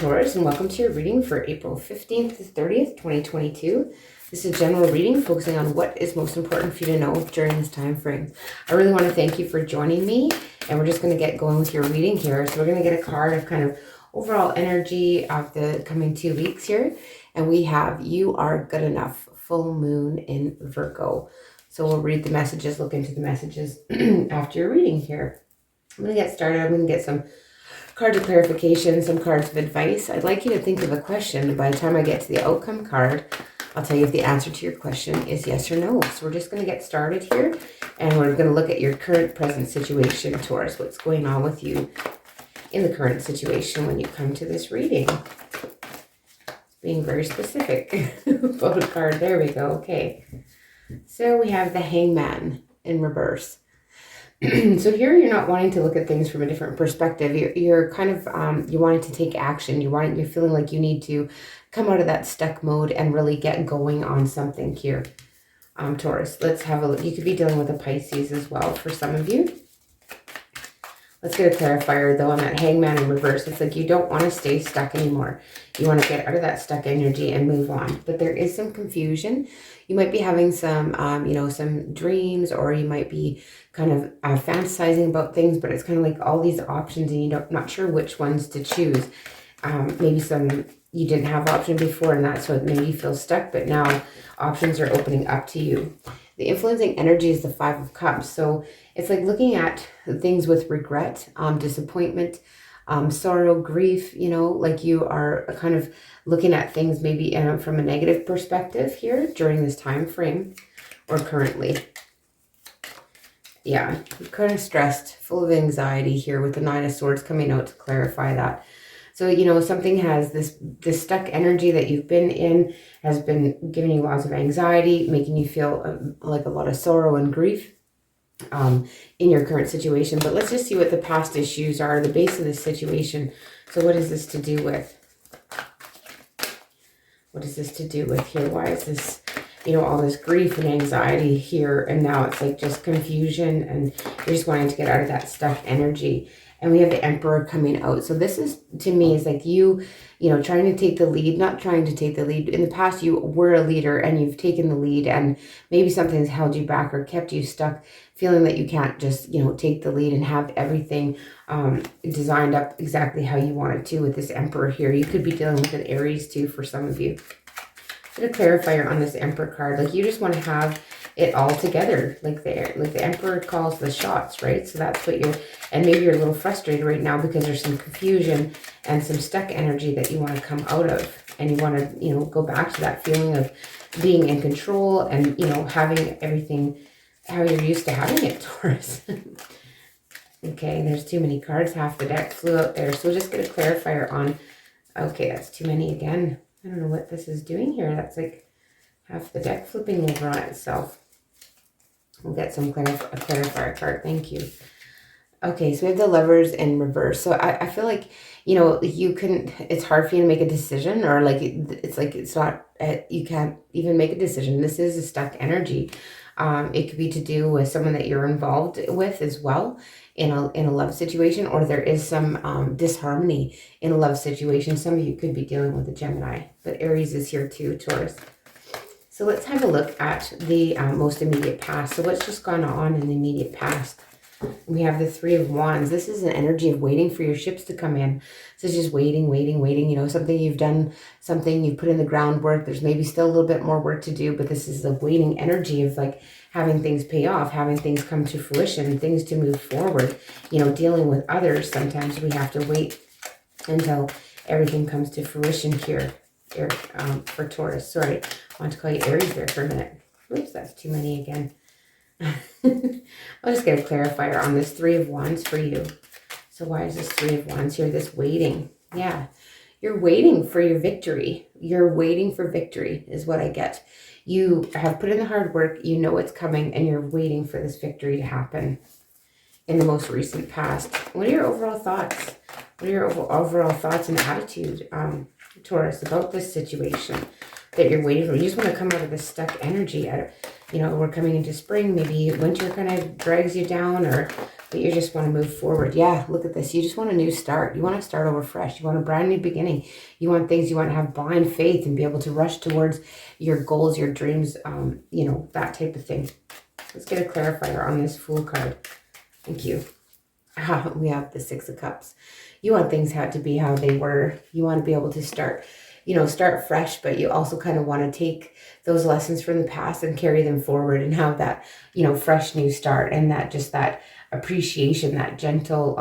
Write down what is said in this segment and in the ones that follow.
Taurus, and welcome to your reading for April 15th to 30th, 2022. This is a general reading focusing on what is most important for you to know during this time frame. I really want to thank you for joining me, and we're just going to get going with your reading here. So we're going to get a card of kind of overall energy of the coming 2 weeks here, and we have You Are Good Enough, full moon in Virgo. So we'll read the messages, look into the messages after your reading here. I'm going to get started. I'm going to get some cards of clarification, some cards of advice. I'd like you to think of a question, and by the time I get to the outcome card, I'll tell you if the answer to your question is yes or no. So we're just going to get started here, and we're going to look at your current present situation, Taurus. What's going on with you in the current situation when you come to this reading? Being very specific. Photo card. There we go. Okay. So we have the Hangman in reverse. So here you're not wanting to look at things from a different perspective. You're kind of, you're wanting to take action. You're feeling like you need to come out of that stuck mode and really get going on something here. Taurus, let's have a look. You could be dealing with a Pisces as well for some of you. Let's get a clarifier though on that Hangman in reverse. It's like you don't want to stay stuck anymore. You want to get out of that stuck energy and move on. But there is some confusion. You might be having some, some dreams, or you might be kind of fantasizing about things, but it's kind of like all these options and you're not sure which ones to choose. Maybe some you didn't have option before, and that's what made you feel stuck, but now options are opening up to you. The influencing energy is the Five of Cups. So it's like looking at things with regret, disappointment, sorrow, grief, like you are kind of looking at things maybe from a negative perspective here during this time frame or currently. Yeah, kind of stressed, full of anxiety here with the Nine of Swords coming out to clarify that. So, something has this stuck energy that you've been in has been giving you lots of anxiety, making you feel like a lot of sorrow and grief in your current situation. But let's just see what the past issues are, the base of this situation. So what is this to do with? What is this to do with here? Why is this, all this grief and anxiety here? And now it's like just confusion and you're just wanting to get out of that stuck energy. And we have the Emperor coming out. So this is, to me, is like you trying to take the lead, not trying to take the lead. In the past, you were a leader and you've taken the lead, and maybe something's held you back or kept you stuck, feeling that you can't just, take the lead and have everything designed up exactly how you want it to with this Emperor here. You could be dealing with an Aries too for some of you. Put a clarifier on this Emperor card. Like you just want to have it all together, like the Emperor calls the shots, right? So that's what and maybe you're a little frustrated right now because there's some confusion and some stuck energy that you want to come out of, and you want to go back to that feeling of being in control and having everything how you're used to having it, Taurus. Okay, there's too many cards. Half the deck flew out there, so we'll just get a clarifier on. Okay, that's too many again. I don't know what this is doing here. That's like half the deck flipping over on itself. We'll get some a clarifier card. Thank you. Okay, so we have the Lovers in reverse. So I feel like, it's hard for you to make a decision, or like it's not, you can't even make a decision. This is a stuck energy. It could be to do with someone that you're involved with as well in a love situation, or there is some disharmony in a love situation. Some of you could be dealing with a Gemini, but Aries is here too, Taurus. So let's have a look at the most immediate past. So what's just gone on in the immediate past? We have the Three of Wands. This is an energy of waiting for your ships to come in. So it's just waiting. Something you've done, something you've put in the groundwork. There's maybe still a little bit more work to do, but this is the waiting energy of like having things pay off, having things come to fruition, things to move forward. Dealing with others, sometimes we have to wait until everything comes to fruition here. For Taurus. Sorry, I want to call you Aries there for a minute. Oops, that's too many again. I'll just get a clarifier on this Three of Wands for you. So why is this Three of Wands here? This waiting. Yeah, you're waiting for your victory. You're waiting for victory is what I get. You have put in the hard work. You know it's coming, and you're waiting for this victory to happen in the most recent past. What are your overall thoughts? What are your overall thoughts and attitude, Taurus, about this situation that you're waiting for? You just want to come out of this stuck energy. We're coming into spring. Maybe winter kind of drags you down, or but you just want to move forward. Yeah, look at this. You just want a new start. You want to start over fresh. You want a brand new beginning. You want things, you want to have blind faith and be able to rush towards your goals, your dreams, you know, that type of thing. Let's get a clarifier on this Fool card. Thank you. We have the Six of Cups. You want things to be how they were. You want to be able to start, you know, start fresh, but you also kind of want to take those lessons from the past and carry them forward and have that, you know, fresh new start, and that just that appreciation, that gentle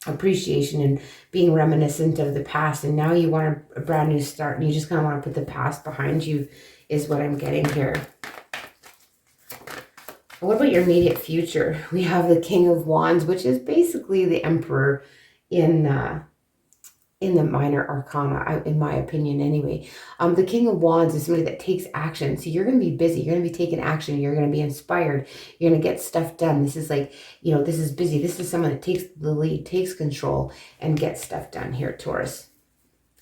appreciation and being reminiscent of the past. And now you want a brand new start, and you just kind of want to put the past behind you is what I'm getting here. What about your immediate future? We have the King of Wands, which is basically the Emperor in the minor arcana, in my opinion anyway. The King of Wands is somebody that takes action. So you're going to be busy. You're going to be taking action. You're going to be inspired. You're going to get stuff done. This is like, you know, this is busy. This is someone that takes the lead, takes control, and gets stuff done here, Taurus.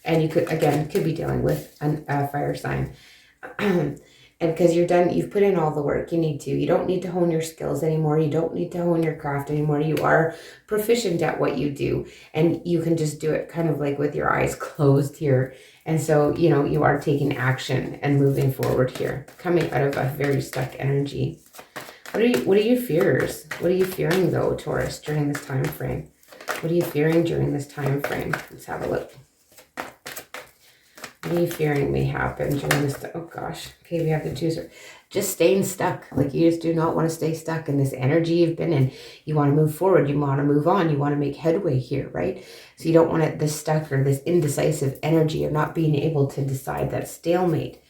And you could, again, could be dealing with a fire sign. And because you're done, you've put in all the work you need to. You don't need to hone your skills anymore. You don't need to hone your craft anymore. You are proficient at what you do. And you can just do it kind of like with your eyes closed here. And so, you know, you are taking action and moving forward here. Coming out of a very stuck energy. What are your fears? What are you fearing though, Taurus, during this time frame? What are you fearing during this time frame? Let's have a look. What are you fearing may happen during this? Oh gosh. Okay, we have the two. Just staying stuck. Like you just do not want to stay stuck in this energy you've been in. You want to move forward. You want to move on. You want to make headway here, right? So you don't want it this stuck or this indecisive energy of not being able to decide, that stalemate.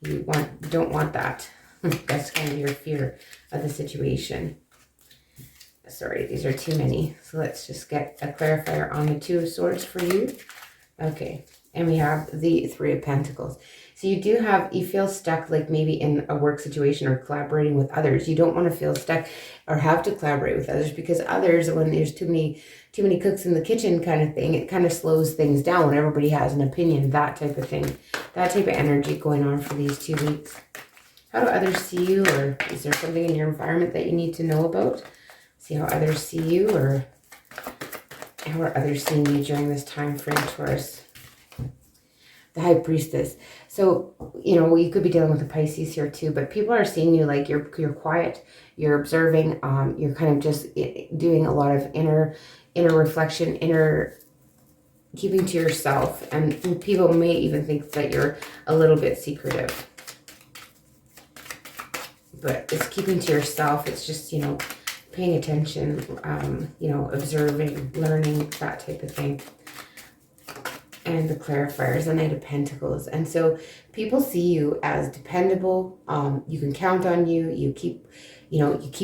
You don't want that. That's kind of your fear of the situation. Sorry, these are too many. So let's just get a clarifier on the Two of Swords for you. Okay. And we have the Three of Pentacles. So you feel stuck, like maybe in a work situation or collaborating with others. You don't want to feel stuck or have to collaborate with others, because others, when there's too many cooks in the kitchen kind of thing, it kind of slows things down when everybody has an opinion, that type of thing. That type of energy going on for these 2 weeks. How do others see you, or is there something in your environment that you need to know about? See how others see you, or how are others seeing you during this time frame, Taurus? The High Priestess. So, you know, you could be dealing with the Pisces here too, but people are seeing you like you're quiet, you're observing, you're kind of just doing a lot of inner reflection, keeping to yourself, and people may even think that you're a little bit secretive. But it's keeping to yourself. It's just, you know, paying attention, you know, observing, learning, that type of thing. And the clarifiers, the Knight of Pentacles. And so people see you as dependable. You can count on you. You keep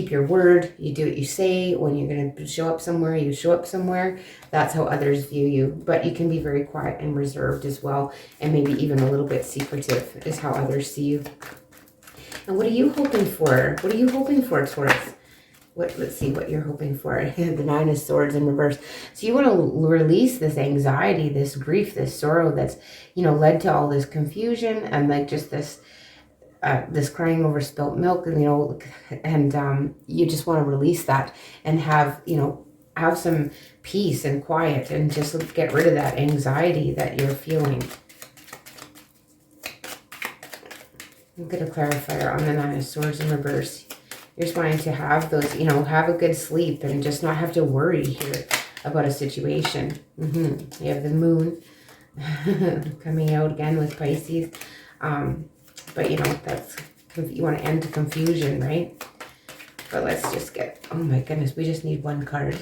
your word. You do what you say. When you're going to show up somewhere, you show up somewhere. That's how others view you. But you can be very quiet and reserved as well. And maybe even a little bit secretive is how others see you. And what are you hoping for? What are you hoping for, Taurus? Let's see what you're hoping for. The Nine of Swords in reverse. So you want to release this anxiety, this grief, this sorrow that's, you know, led to all this confusion and like just this crying over spilt milk, and, you know, and you just want to release that and have, you know, have some peace and quiet and just get rid of that anxiety that you're feeling. I'll get a clarifier on the Nine of Swords in reverse. You're just wanting to have those, you know, have a good sleep and just not have to worry here about a situation. You have the Moon coming out again with Pisces. But, you know, you want to end the confusion, right? But let's just get, oh my goodness, we just need one card.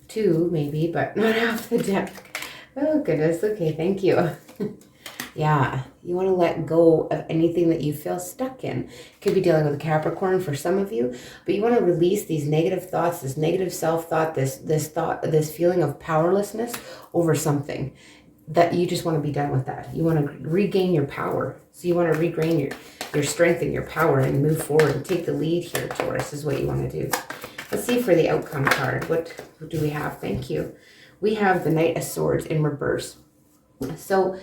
2 maybe, but not half the deck. Oh goodness, okay, thank you. Yeah, you want to let go of anything that you feel stuck in. Could be dealing with a Capricorn for some of you, but you want to release these negative thoughts, this negative self-thought, this feeling of powerlessness over something that you just want to be done with that. You want to regain your power. So you want to regain your strength and your power and move forward and take the lead here, Taurus, is what you want to do. Let's see for the outcome card. What do we have? Thank you. We have the Knight of Swords in reverse. So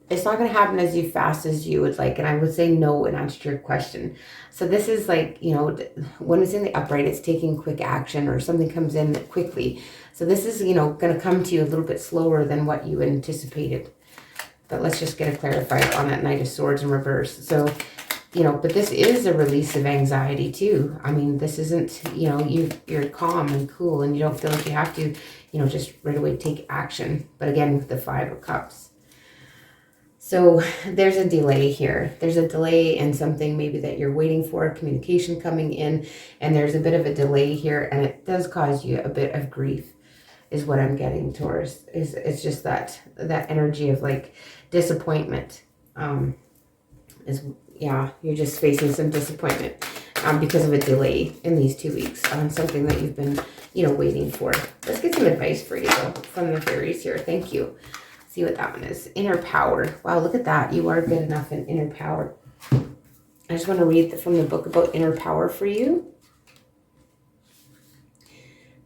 it's not going to happen as fast as you would like. And I would say no in answer to your question. So this is like, you know, when it's in the upright, it's taking quick action or something comes in quickly. So this is, you know, going to come to you a little bit slower than what you anticipated. But let's just get it clarified on that Knight of Swords in reverse. So, you know, but this is a release of anxiety too. I mean, this isn't, you know, you're calm and cool and you don't feel like you have to, you know, just right away take action. But again, with the Five of Cups. So there's a delay here. There's a delay in something maybe that you're waiting for, communication coming in, and there's a bit of a delay here, and it does cause you a bit of grief, is what I'm getting, Taurus. It's just that energy of like disappointment. Yeah, you're just facing some disappointment because of a delay in these 2 weeks on something that you've been, you know, waiting for. Let's get some advice for you though from the fairies here. Thank you. See what that one is. Inner power. Wow, look at that. You are good enough in inner power. I just want to read from the book about inner power for you.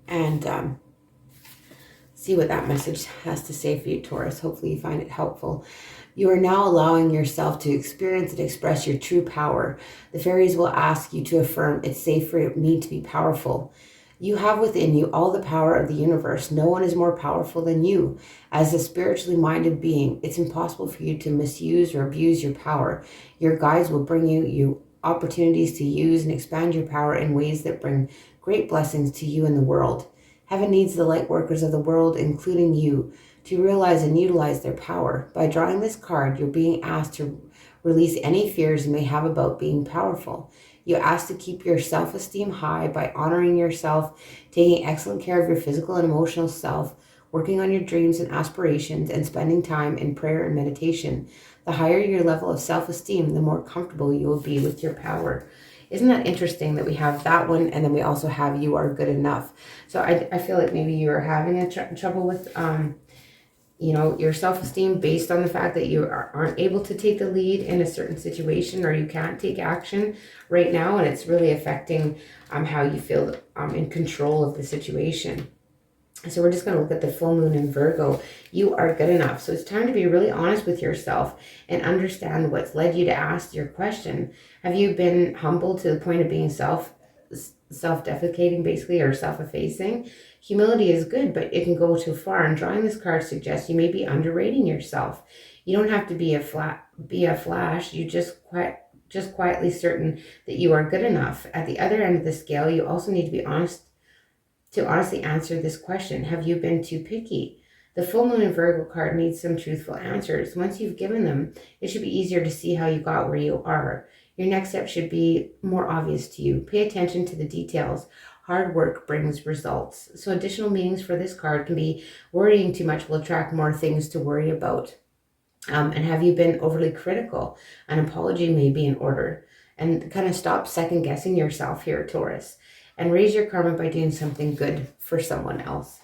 And see what that message has to say for you, Taurus. Hopefully you find it helpful. You are now allowing yourself to experience and express your true power. The fairies will ask you to affirm it's safe for me to be powerful. You have within you all the power of the universe. No one is more powerful than you. As a spiritually minded being, it's impossible for you to misuse or abuse your power. Your guides will bring you opportunities to use and expand your power in ways that bring great blessings to you and the world. Heaven needs the light workers of the world, including you, to realize and utilize their power. By drawing this card, you're being asked to release any fears you may have about being powerful. You ask to keep your self-esteem high by honoring yourself, taking excellent care of your physical and emotional self, working on your dreams and aspirations, and spending time in prayer and meditation. The higher your level of self-esteem, the more comfortable you will be with your power. Isn't that interesting that we have that one, and then we also have you are good enough? So I feel like maybe you are having trouble with you know, your self-esteem based on the fact that you aren't able to take the lead in a certain situation, or you can't take action right now, and it's really affecting how you feel in control of the situation. So we're just going to look at the full moon in Virgo. You are good enough. So it's time to be really honest with yourself and understand what's led you to ask your question. Have you been humble to the point of being self-defecating, basically, or self-effacing? Humility is good, but it can go too far. And drawing this card suggests you may be underrating yourself. You don't have to be a flash. You just quietly certain that you are good enough. At the other end of the scale, you also need to be honest to honestly answer this question. Have you been too picky? The full moon in Virgo card needs some truthful answers. Once you've given them, it should be easier to see how you got where you are. Your next step should be more obvious to you. Pay attention to the details. Hard work brings results. So additional meanings for this card can be worrying too much will attract more things to worry about. And have you been overly critical? An apology may be in order. And kind of stop second guessing yourself here, Taurus. And raise your karma by doing something good for someone else.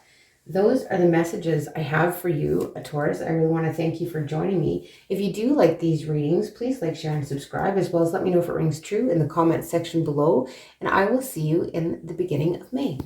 Those are the messages I have for you, Taurus. I really want to thank you for joining me. If you do like these readings, please like, share, and subscribe, as well as let me know if it rings true in the comment section below. And I will see you in the beginning of May.